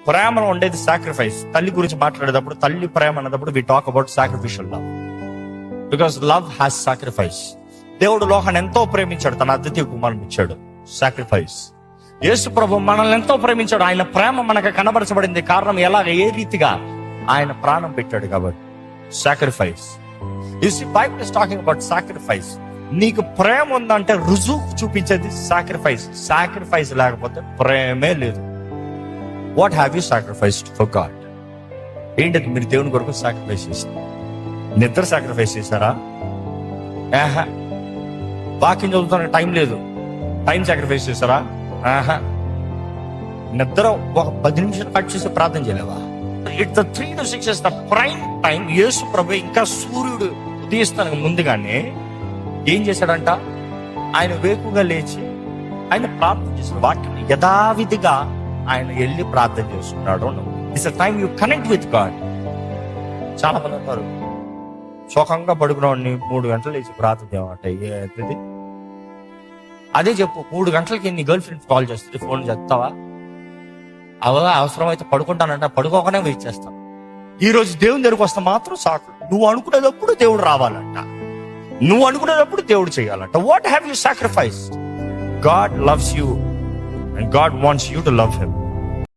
ప్రేమలో ఉండేది సాక్రిఫైస్. తల్లి గురించి మాట్లాడేటప్పుడు, తల్లి ప్రేమ అన్నప్పుడు we talk about sacrificial love, because love has sacrifice. దేవుడు లోకాన్ని ఎంతో ప్రేమించాడు, తన అద్వితీయ కుమారుని ఇచ్చాడు. సాక్రిఫైస్. యేసు ప్రభు మనల్ని ఎంతో ప్రేమించాడు, ఆయన ప్రేమ మనకు కనబరచబడింది. కారణం ఎలాగ, ఏ రీతిగా? ఆయన ప్రాణం పెట్టాడు కాబట్టి. Sacrifice. You see, Bible is talking about sacrifice. నీకు ప్రేమ ఉందంటే రుజువు చూపించేది సాక్రిఫైస్. సాక్రిఫైస్ లేకపోతే ప్రేమే లేదు. What have you sacrificed for God? ఏంటది మీరు దేవుని కొరకు సాక్రిఫైస్ చేశారు? నిద్ర సాక్రిఫైస్ చేశారా? ఆహా. వాక్యం చదువుతానికి టైం లేదు, టైం సాక్రిఫైస్ చేశారా? ఆహా. నిద్ర ఒక 10 నిమిషాలు కట్ చేసి ప్రార్థన చేయలేవా? It's 3 to 6 is the prime time. Yesu ప్రభు ఇంకా సూర్యుడు ఉదయిస్తానికి ముందుగానే ఏం చేశాడంట? ఆయన వేకుగా లేచి ఆయన ప్రార్థన చేశాడు. వాక్యం యథావిధిగా ఆయన వెళ్ళి ప్రార్థన చేస్తున్నాడు. It's a time you connect with God. చాలా మంది అంటారు, సుఖంగా పడుకున్నాడిని 3 గంటలు లేచి ప్రార్థన చేయమంటే అదే చెప్పు. 3 గంటలకి నీ గర్ల్ ఫ్రెండ్ కాల్ చేస్తుంది, ఫోన్ చేస్తావా? అవసరం అయితే పడుకుంటానంట, పడుకోకనే వెయిట్ చేస్తాను. ఈ రోజు దేవుని దగ్గరికి వస్తే మాత్రం సాకు. నువ్వు అనుకునేటప్పుడు దేవుడు రావాలంట, నువ్వు అనుకునేటప్పుడు దేవుడు చేయాలంట. What have you sacrificed? God loves you and God wants you to love him.